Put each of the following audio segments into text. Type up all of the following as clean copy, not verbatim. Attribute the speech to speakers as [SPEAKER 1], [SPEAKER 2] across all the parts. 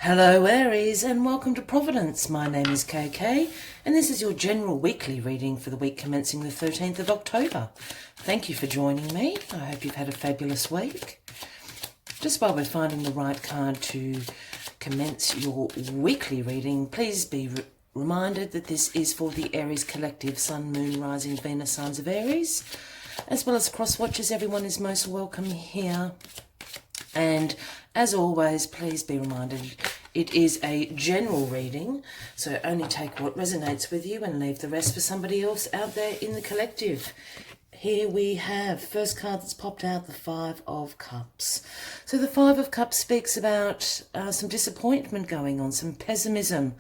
[SPEAKER 1] Hello Aries and welcome to Providence. My name is KK and this is your general weekly reading for the week commencing the 13th of October. Thank you for joining me. I hope you've had a fabulous week. Just while we're finding the right card to commence your weekly reading, please be reminded that this is for the Aries collective, Sun, Moon, Rising, Venus, signs of Aries, as well as cross watchers. Everyone is most welcome here. And as always, please be reminded it is a general reading, so only take what resonates with you and leave the rest for somebody else out there in the collective. Here we have, first card that's popped out, the Five of Cups. So the Five of Cups speaks about some disappointment going on, some pessimism.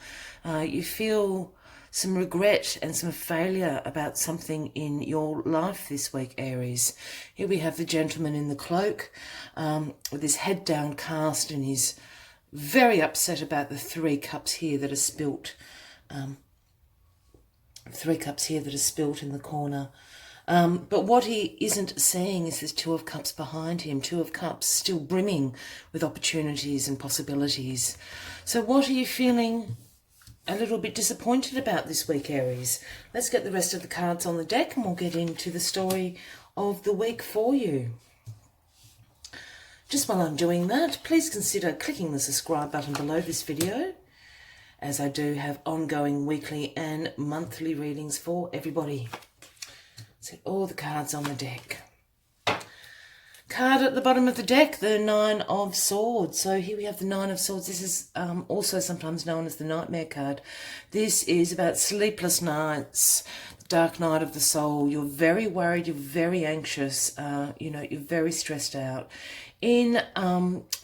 [SPEAKER 1] You feel some regret and some failure about something in your life this week, Aries. Here we have the gentleman in the cloak with his head downcast, and he's very upset about the three cups here that are spilt. Three cups here that are spilt in the corner. But what he isn't seeing is there's Two of Cups behind him, Two of Cups still brimming with opportunities and possibilities. So what are you feeling a little bit disappointed about this week, Aries? Let's get the rest of the cards on the deck and we'll get into the story of the week for you. Just while I'm doing that, please consider clicking the subscribe button below this video, as I do have ongoing weekly and monthly readings for everybody. Set all the cards on the deck. Card at the bottom of the deck, the Nine of Swords. So here we have the Nine of Swords. This is also sometimes known as the Nightmare card. This is about sleepless nights, dark night of the soul. You're very worried, you're very anxious, you're very stressed out. In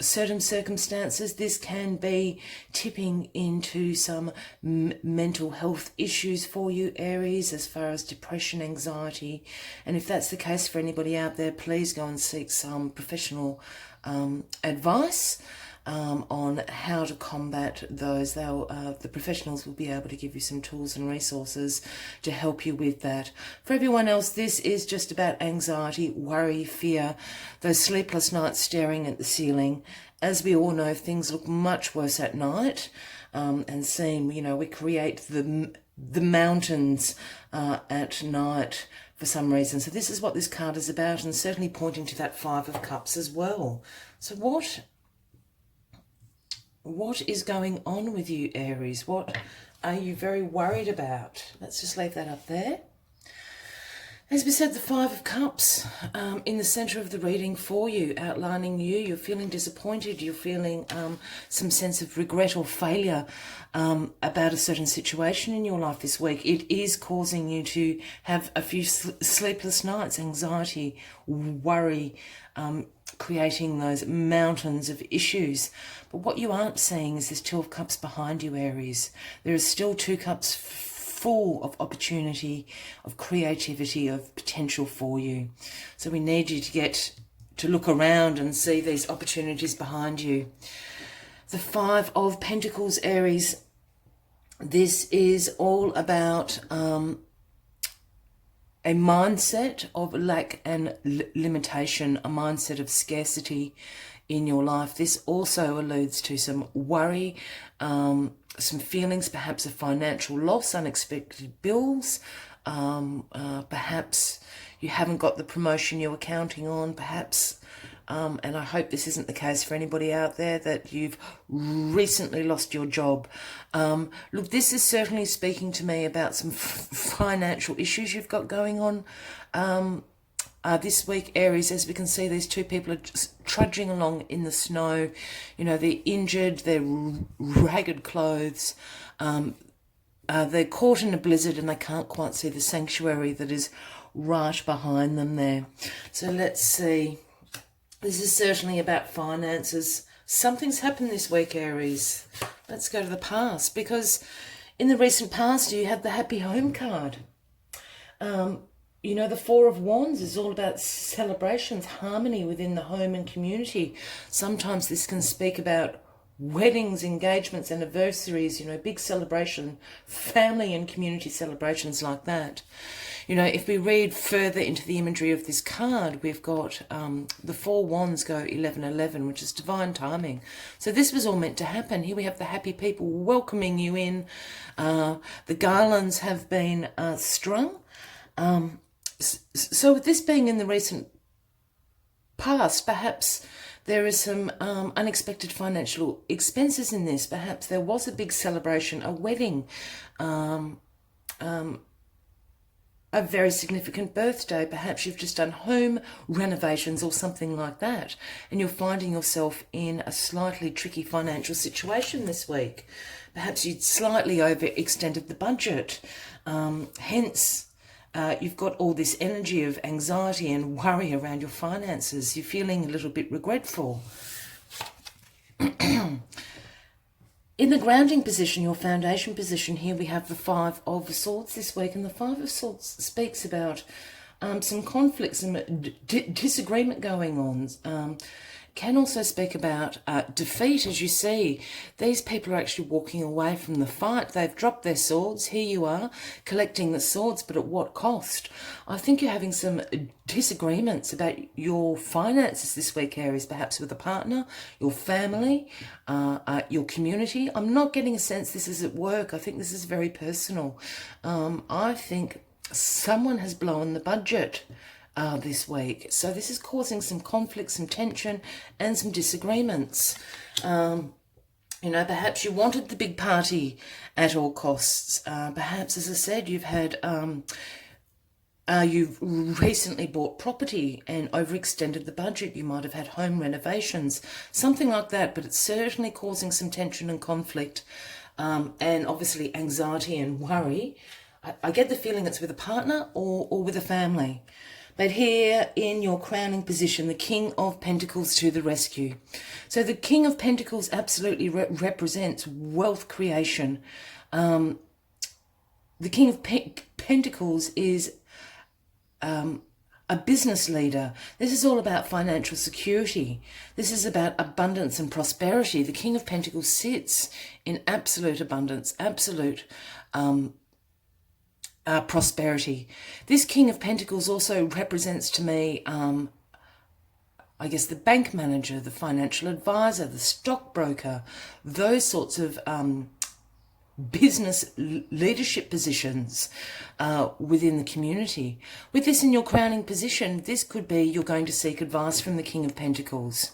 [SPEAKER 1] certain circumstances, this can be tipping into some mental health issues for you, Aries, as far as depression, anxiety. And if that's the case for anybody out there, please go and seek some professional advice on how to combat those. The professionals will be able to give you some tools and resources to help you with that. For everyone else, this is just about anxiety, worry, fear, those sleepless nights staring at the ceiling. As we all know, things look much worse at night, and seem, we create the mountains at night for some reason. So this is what this card is about, and certainly pointing to that Five of Cups as well. So what is going on with you, Aries? What are you very worried about? Let's just leave that up there. As we said, the Five of Cups in the centre of the reading for you, outlining you're feeling disappointed, you're feeling some sense of regret or failure about a certain situation in your life this week. It is causing you to have a few sleepless nights, anxiety, worry, creating those mountains of issues. But what you aren't seeing is this Two of Cups behind you, Aries. There is still two cups full of opportunity, of creativity, of potential for you. So we need you to look around and see these opportunities behind you. The Five of Pentacles, Aries. This is all about a mindset of lack and limitation, a mindset of scarcity in your life. This also alludes to some worry, some feelings perhaps of financial loss, unexpected bills, perhaps you haven't got the promotion you were counting on, perhaps, and I hope this isn't the case for anybody out there, that you've recently lost your job. Look, this is certainly speaking to me about some financial issues you've got going on this week, Aries. As we can see, these two people are just trudging along in the snow. They're injured, they're ragged clothes, they're caught in a blizzard and they can't quite see the sanctuary that is right behind them there. So let's see. This is certainly about finances. Something's happened this week, Aries. Let's go to the past, because in the recent past you had the Happy Home card. The Four of Wands is all about celebrations, harmony within the home and community. Sometimes this can speak about weddings, engagements, anniversaries, you know, big celebration, family and community celebrations like that. You know, if we read further into the imagery of this card, we've got the 4 wands go 1111, which is divine timing. So this was all meant to happen. Here we have the happy people welcoming you in. The garlands have been strung. So with this being in the recent past, perhaps there is some unexpected financial expenses in this. Perhaps there was a big celebration, a wedding, a very significant birthday. Perhaps you've just done home renovations or something like that, and you're finding yourself in a slightly tricky financial situation this week. Perhaps you'd slightly overextended the budget. Hence, you've got all this energy of anxiety and worry around your finances. You're feeling a little bit regretful. In the grounding position, your foundation position, here we have the 5 of Swords this week. And the 5 of Swords speaks about some conflicts and disagreement going on. Can also speak about defeat. As you see, these people are actually walking away from the fight. They've dropped their swords. Here you are collecting the swords, but at what cost? I think you're having some disagreements about your finances this week, Aries, perhaps with a partner, your family, your community. I'm not getting a sense this is at work. I think this is very personal. I think someone has blown the budget this week. So this is causing some conflict, some tension, and some disagreements. You know, perhaps you wanted the big party at all costs. Perhaps, as I said, you've had, you've recently bought property and overextended the budget. You might have had home renovations, something like that, but it's certainly causing some tension and conflict, and obviously anxiety and worry. I get the feeling it's with a partner or with a family. But here in your crowning position, the King of Pentacles to the rescue. So the King of Pentacles absolutely represents wealth creation. The King of Pentacles is a business leader. This is all about financial security. This is about abundance and prosperity. The King of Pentacles sits in absolute abundance, absolute prosperity. This King of Pentacles also represents to me, I guess, the bank manager, the financial advisor, the stockbroker, those sorts of business leadership positions within the community. With this in your crowning position, this could be you're going to seek advice from the King of Pentacles,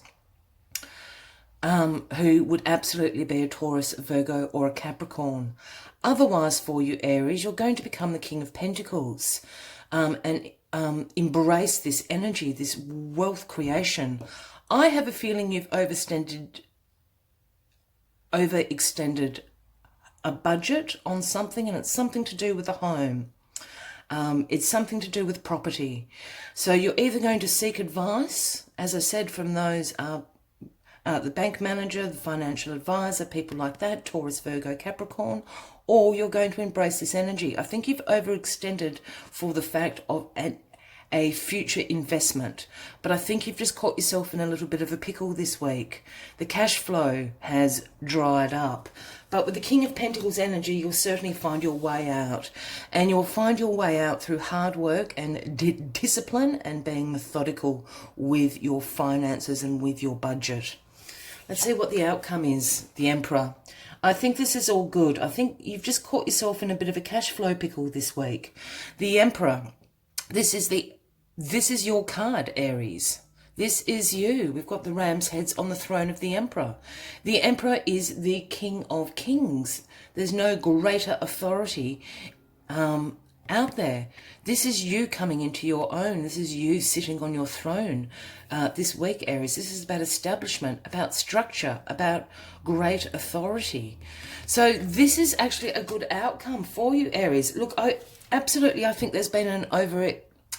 [SPEAKER 1] who would absolutely be a Taurus, a Virgo, or a Capricorn. Otherwise, for you, Aries, you're going to become the King of Pentacles and embrace this energy, this wealth creation. I have a feeling you've overextended a budget on something, and it's something to do with the home. It's something to do with property. So you're either going to seek advice, as I said, from those the bank manager, the financial advisor, people like that, Taurus, Virgo, Capricorn, or you're going to embrace this energy. I think you've overextended for the fact of a future investment, but I think you've just caught yourself in a little bit of a pickle this week. The cash flow has dried up, but with the King of Pentacles energy, you'll certainly find your way out, and you'll find your way out through hard work and discipline and being methodical with your finances and with your budget. Let's see what the outcome is. The Emperor. I think this is all good. I think you've just caught yourself in a bit of a cash flow pickle this week. The Emperor. This is your card, Aries. This is you. We've got the ram's heads on the throne of the Emperor. The Emperor is the King of Kings. There's no greater authority out there. This is you coming into your own. This is you sitting on your throne this week, Aries. This is about establishment, about structure, about great authority. So this is actually a good outcome for you, Aries. Look, I think there's been an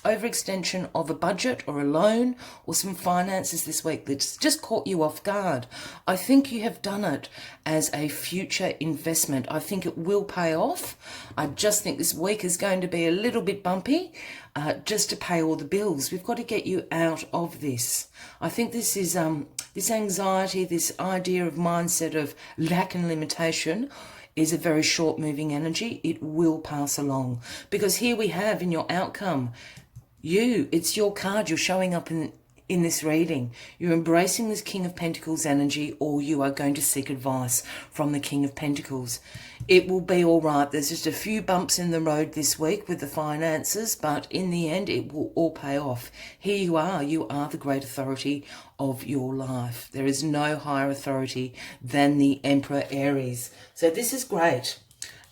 [SPEAKER 1] overextension of a budget or a loan or some finances this week that's just caught you off guard. I think you have done it as a future investment. I think it will pay off. I just think this week is going to be a little bit bumpy just to pay all the bills. We've got to get you out of this. I think this is This anxiety, this idea of mindset of lack and limitation is a very short moving energy. It will pass along, because here we have in your outcome, it's your card. You're showing up in this reading. You're embracing this King of Pentacles energy, or you are going to seek advice from the King of Pentacles. It will be all right. There's just a few bumps in the road this week with the finances, but in the end, it will all pay off. Here you are. You are the great authority of your life. There is no higher authority than the Emperor Aries. So this is great.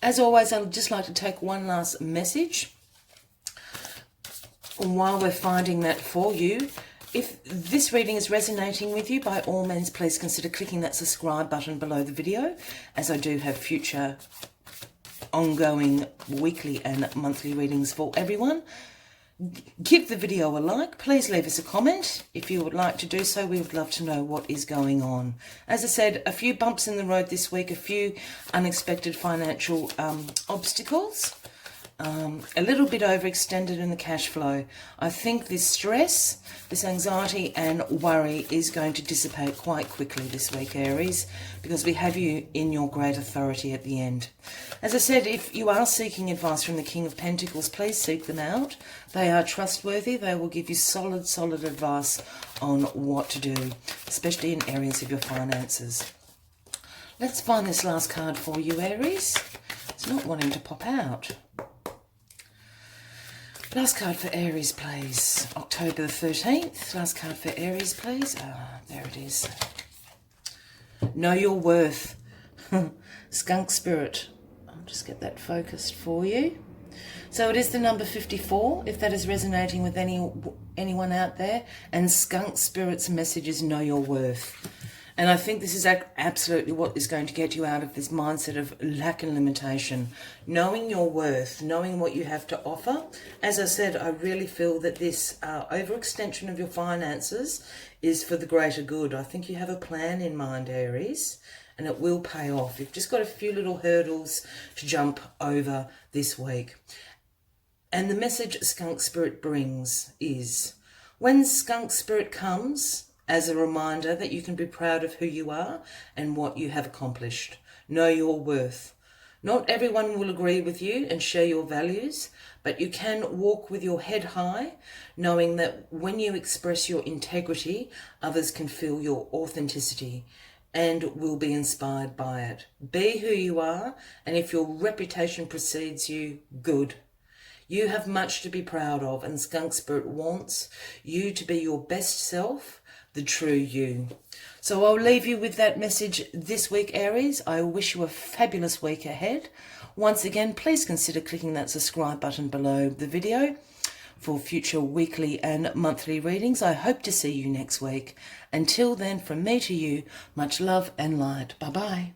[SPEAKER 1] As always, I'd just like to take one last message. And while we're finding that for you, if this reading is resonating with you, by all means, please consider clicking that subscribe button below the video, as I do have future ongoing weekly and monthly readings for everyone. Give the video a like. Please leave us a comment if you would like to do so. We would love to know what is going on. As I said, a few bumps in the road this week, a few unexpected financial obstacles. A little bit overextended in the cash flow. I think this stress, this anxiety and worry is going to dissipate quite quickly this week, Aries, because we have you in your great authority at the end. As I said, if you are seeking advice from the King of Pentacles, please seek them out. They are trustworthy. They will give you solid advice on what to do, especially in areas of your finances. Let's find this last card for you, Aries. It's not wanting to pop out. Last card for Aries, please. October the 13th. Last card for Aries, please. There it is. Know your worth. Skunk Spirit. I'll just get that focused for you. So it is the number 54, if that is resonating with anyone out there. And Skunk Spirit's message is know your worth. And I think this is absolutely what is going to get you out of this mindset of lack and limitation. Knowing your worth, knowing what you have to offer. As I said, I really feel that this overextension of your finances is for the greater good. I think you have a plan in mind, Aries, and it will pay off. You've just got a few little hurdles to jump over this week. And the message Skunk Spirit brings is, when Skunk Spirit comes, as a reminder that you can be proud of who you are and what you have accomplished. Know your worth. Not everyone will agree with you and share your values, but you can walk with your head high, knowing that when you express your integrity, others can feel your authenticity and will be inspired by it. Be who you are, and if your reputation precedes you, good. You have much to be proud of, and Skunk Spirit wants you to be your best self, the true you. So I'll leave you with that message this week, Aries. I wish you a fabulous week ahead. Once again, please consider clicking that subscribe button below the video for future weekly and monthly readings. I hope to see you next week. Until then, from me to you, much love and light. Bye-bye.